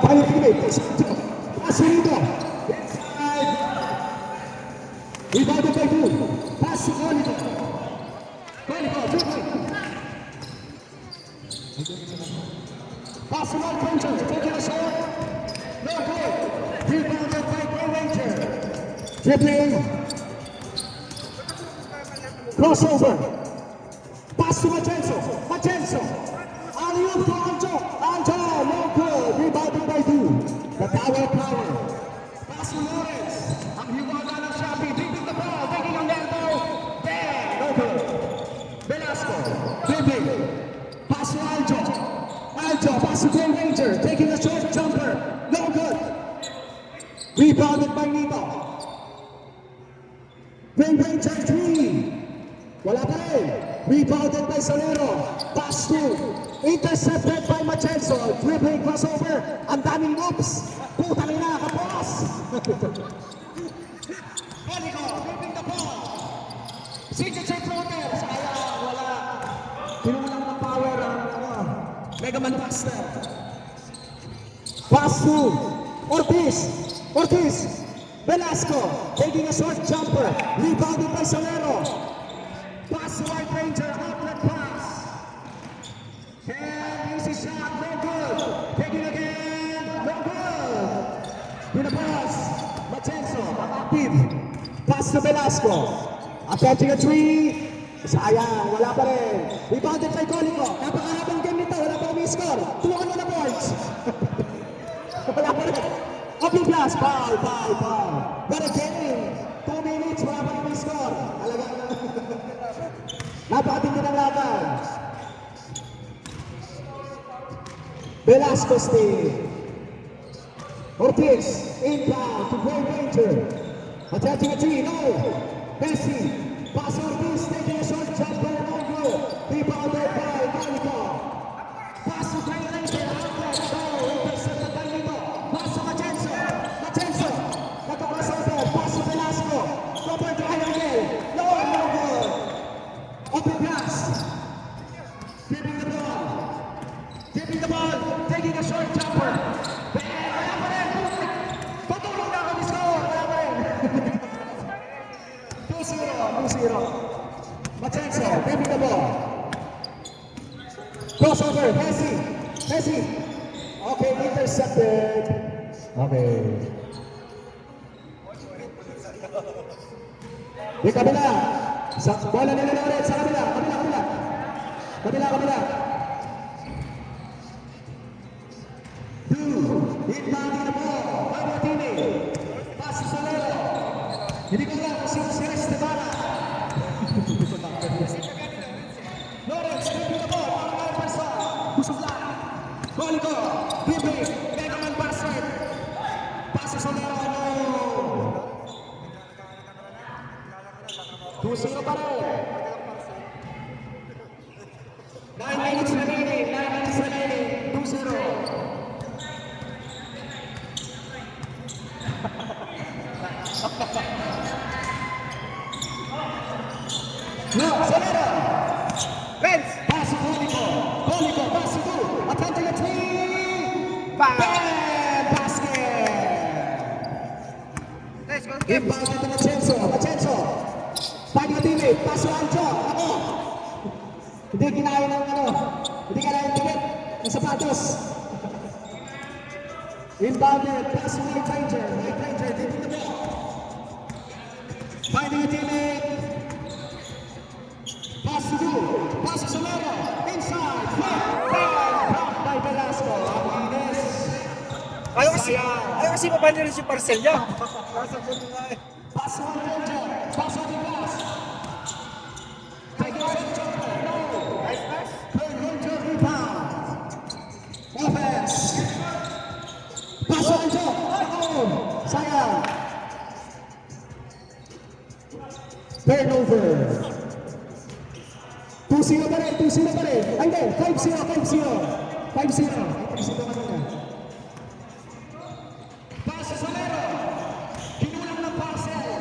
Final teammate. Pasurito. Inside. Rebounded by two. Pass to Colico. Colico, dribbling. Pass to Mark Ranger. Taking a shot. No good. Rebounded by Grey Ranger. Dribbling. Crossover. Pass to Machenzo. Machenzo. Alley-oop to Anjo. Anjo, no good. Rebounded by two. The power. Pass to Lawrence. Ang hiwaga ng Shopee. Dribbling the ball. Taking on elbow. There. No good. Velasco. Dribbling. Pass to Anjo. Anjo. Pass to Grey Ranger. Taking a short jumper. No good. Rebounded by Nito. Grey Ranger 3. Wala pa rin. Rebounded by Solero. Pass to. Intercepted by Machenzo. Dribbling crossover. Ang daming moves. Putang ina, kapos. Colico, dribbling the ball. Signature floater. Sayang, wala. Pinulang ng power ang Mega Man Buster. Pass to Ortiz. Ortiz. Velasco. Taking a short jumper. Rebounded by Solero. Pass to White Ranger, outlet pass. And easy shot, no good. Taking again, no good. Pinapas, Machenzo, active. Pass to Velasco. Attempting a three. Sayang, wala pa rin. Rebounded by Colico. Napakahabang game nito, wala pa kami score. Tulungan mo na boards. Wala pa rin. Open glass, foul. But again, 2 minutes, wala pa kami score. Talagang napakatindi ng laban. Velasco stay. Ortiz, inbound to Grey Ranger. Attempting a three, no. Messi, pass Ortiz, taking a short jumper, no good. Rebounded by Colico. Pass to Grey Ranger, outlet, no. Intercepted by Nito. Pass to Machenzo. Machenzo, nagka-crossover. Pass to Velasco. Proper try again. No good. Open pass. Dribbling the ball. Taking a short jumper. Wala pa rin. Tutulong na kami score. Wala pa rin. 2-0. Machenzo, dribbling the ball. Crossover. Messi. Okay, intercepted. Okay. Di kabila. Bola nila ulit sa kabila. Kabila. Inbounding the ball. Martini. Pass to Solero. Hindi ko lang kung sino si Estebana. Lawrence, dribbling the ball. Para person. Busog lang. Colico. Dribbling. Mega Man Buster. Pass to Solero. 2-0 pa rin. 9 minutes remaining. 2-0. No, Solero. Vince. Pass to Colico. Pass to two. Attempting a three. Bam! Basket. Let's go. Inbounded to Machenzo. Finding a teammate. Pass to Anjo. Ako. Hindi kinaya ng Hindi kinaya ng ticket. Ng sapatos. Inbounded. Pass to White Ranger. Taking the ball. Finding a teammate. Pass to two. Pass to Solero. Inside. Blocked by Velasco. Ines. Ayaw kasi mabali rin si Parcel niya. Pass to White Ranger. Pass to the pass. Take a shot jumper. No. Nice pass. Grey Ranger rebound. Offense. Pass to Anjo. Sayang. Turnover. 2-0 pa rin. Ay, hindi. 5-0. 5-0 kanina. Pass to Solero. Kinulang ng Parcel.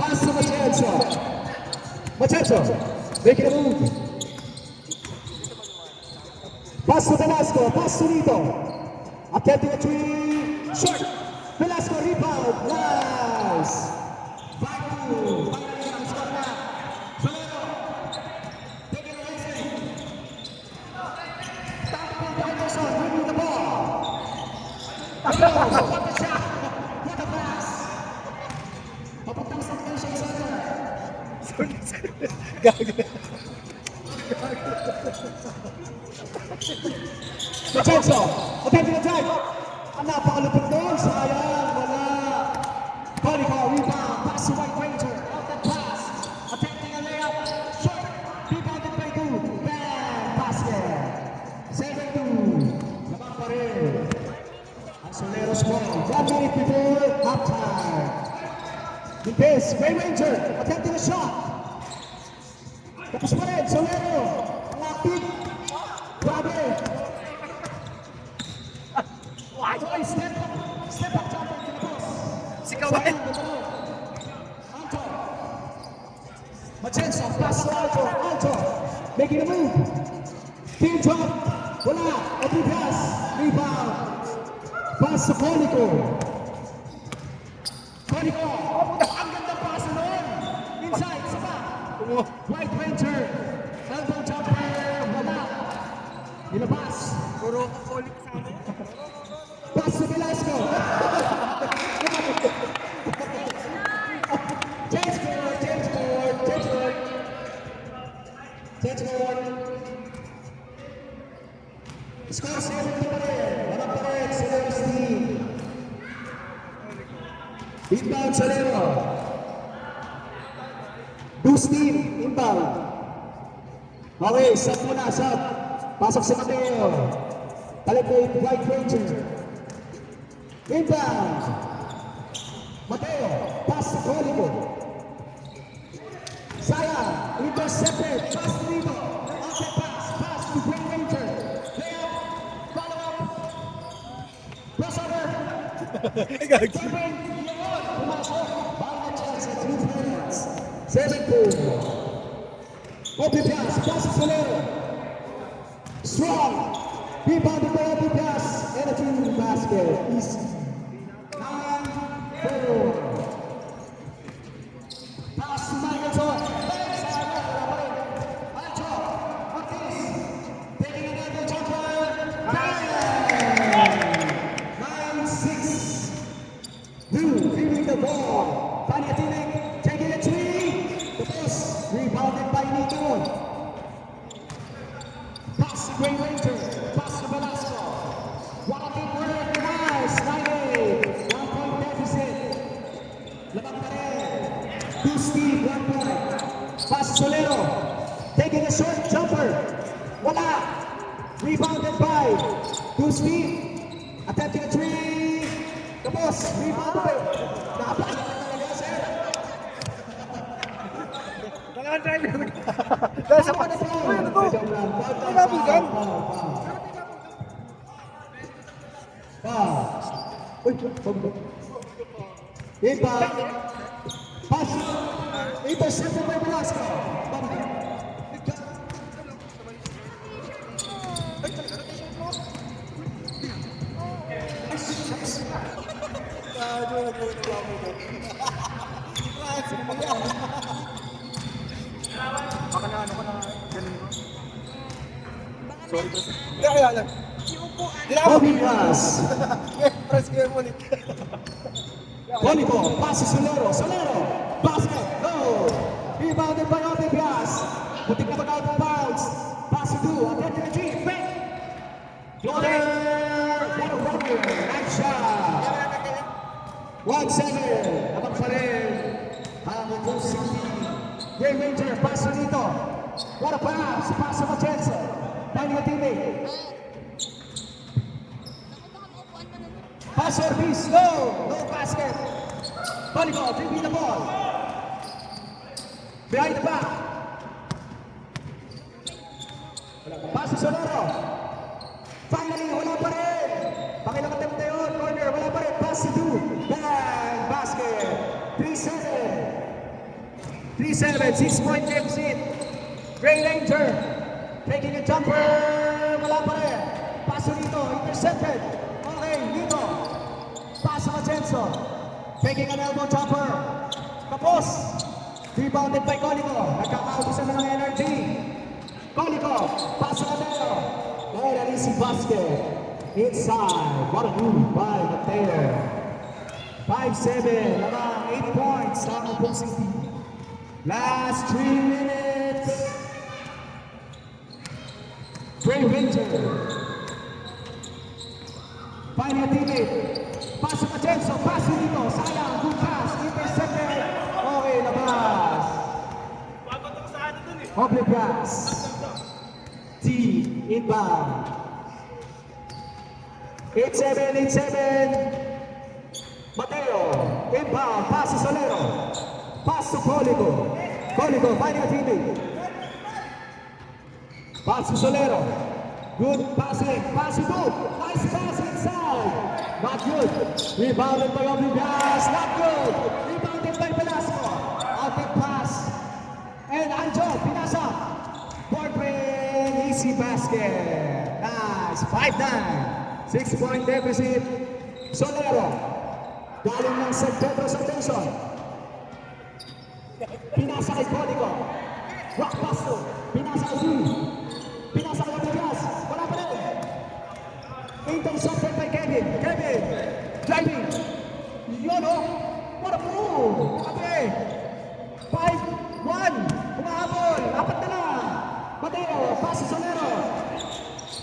Pass to Machenzo. Making a move. Pass to Velasco, pass to Nito. Attempting a three, short. Velasco rebound, nice. 5-2. Finally, ang score na. Solero. Taking the racing. Tackle by Anderson, winning the ball. What a shot. What a pass. Papuntang sa Station Center. Gago. Vincenzo, attempting a drive. Ang napakalupit doon, sayang, wala. Conico, rebound, pass to White Ranger, out that pass. Attempting a layup, short, rebounded by two, bang, basket. 7-2, lamang pa rin. Ang Solero score, 1 minute before halftime. Lopez, White Ranger, attempting a shot. Tapos pa rin, Solero, ang active. Grabe. Joy, step up jumper to the post. Sikawan. Anto. Machenzo, pass to Alto. Alto, making a move. Pin drop. Wala. Open pass. Rebound. Pass to Conico. Conico. Ang ganda pass noon. Inside, isa pa. White Ranger. Elbow jumper. Wala. Ilabas. Puro kukulik sa amin. Pass to Velasco. Change forward, change forward, change forward. Change forward. Score 7 pa rin. Wala pa rin. Solero Steve. Inbound Solero. Do Steve. Inbound. Okay, sub muna, sub. Pasok si Mateo. Balik ko yung White Ranger. Inbound. Mateo, pass to Conico. Sayang, intercepted, pass to Nito. Outside pass to White Ranger. Layup, follow up. Crossover. Gago. Turpin, yun, pumasok. Bawat chance at 2 minutes. 7-2. Open pass to Solero. Strong. Rebounded by Open pass and a 2 basket. Easy. 9-4. Pass to Michelson. Ancho. Ortiz. Taking another jumper. Bang! 9-6. Feeling the ball. Paniatinik. Taking a three. The pass. Rebounded by Nito. Pass to Grey Ranger. Pass to Velasco. What a big work. Nice. 9-8. 1 point deficit. Labang pa rin. To Steve, 1 point. Pass to Solero. Taking a short jumper. Wala. Rebounded by to Steve. Attempting a three. Tapos, rebounded. Napakita talaga, sir. Kailangan driver. Dahil sa panas. Uy, ano to? Ay, nabigan. Uy, Inbound. Pass. Intercepted by Velasco. Baka na ano ko na ganun mo. Sorry bro. Kaya lang. Bobby pass. Press ko yung ulit. Conico, pass to Solero. Solero. Basket. No. Rebounded by Open pass. Putik na mag-out of bounds. Pass to two. Attempting a three. Fake. Floater. What a runner. Nice shot. 1-7. Abang pa rin. Ang Coach City. Grey Ranger. Pass to Nito. What a pass. Pass to Machenzo. Finding a teammate. Pass to Ortiz. No. No basket. Volleyball. Dribbling the ball. Behind the back. Pass to Solero. Finally, wala pa rin. Pakilang attempt na yun. Corner. Wala pa rin. Pass to two. Bang. Basket. 3-7. 3-7. 6-point deficit. Grey Ranger. Taking a jumper. Wala pa rin. intercepted. Okay, dito. Pass sa Machenzo. Taking an elbow jumper. Tapos, rebounded by Colico. Nagkakaubusan na ng energy. Colico, pass sa Mateo. And an easy basket. Inside. What a move by Mateo. 5-7. Lamang 8 points sa opposing team. Last 3 minutes. Trey Winter. Finding a teammate. Pass sa Machenzo. Pass dito. Sayang. Good pass. Intercepted. Okay, labas. Oblique pass. T. Inbound. 8-7. Mateo. Inbound. Pass sa Solero. Pass to Colico. Colico finding a teammate. Pass to Solero. Good passing. Pass to Duke. Nice pass inside. Not good. Rebounded by Obligas. Not good. Rebounded by Velasco. Outlet pass. And Anjo. Pinasa. Portman. Easy basket. Nice. 5-9. 6-point deficit. Solero. Galing ng San Pedro sa tension. Pinasa kay Colico. Rock pass to. Pinasa kay Lee. Pinasa kay Obligas. Wala pa rin. Intercepted by Kevin. Kevin. Driving. Yun o. What a move. Okay. 5-1. Humahabol. Apat na lang. Mateo. Pass to Solero.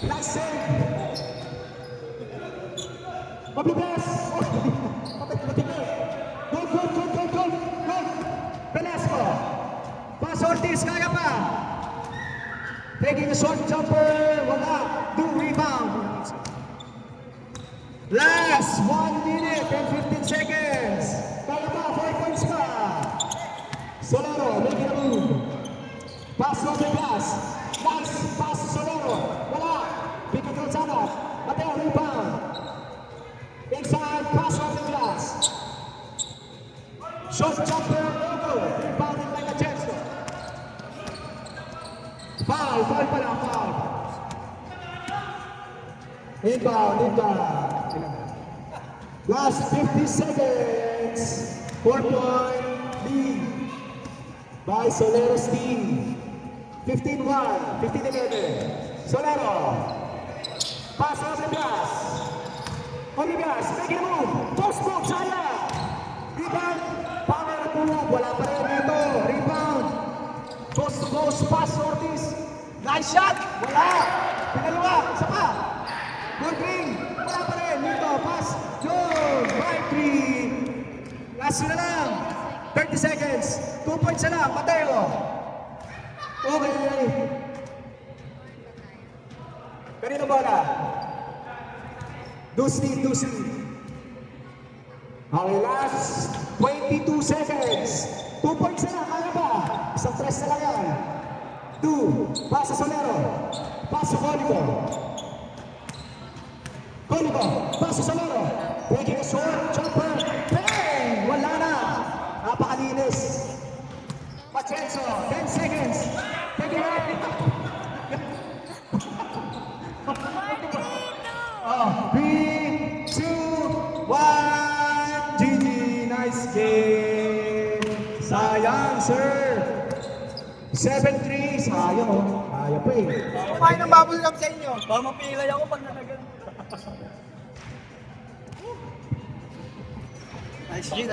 Nice save. Obligas. Good. Velasco. Pass Ortiz, kaya pa. Taking a short jumper. Wala. Do rebound. Last 1 minute and 15 seconds. Kaya pa, 4 points pa. Solero, making a move. Pass to Obligas. Nice pass to Solero. Wala. Pico Gonzalo. Mateo, rebound. Inside, pass to Obligas. Short jumper, no good. Rebounded by Machenzo. Foul pala, foul. Inbound. Last 50 seconds. 4-point lead by Solero's team. 15-1, 15-11. Solero. Pass to Obligas. Obligas, making a move. Post move, saya. Rebound. Power move. Wala pa rin dito. Rebound. Coast to coast. Pass Ortiz. Nice shot. Wala. Pinaliwa. Isa pa. Good green. Wala pa rin dito. Pass. Yun. Right three. Last na lang. 30 seconds. 2 points na lang. Mateo. Okay. Kanino bola? Dusti. Okay, last 22 seconds. 2 points na lang, kaya ba? Isang press na lang yan. 2, pass sa Solero. Pass sa Colico. Pass sa Solero. Breaking a short jumper. Bang! Wala na. Napakalinis. Machenzo, 10 seconds. Take it out. 3, 2, 1. GG, nice game. Sayang, sir. 7-3, sayang oh. Kaya pa eh. Kumain ng bubble gum sa inyo. Baka mapilay ako pag nanagan. Nice G.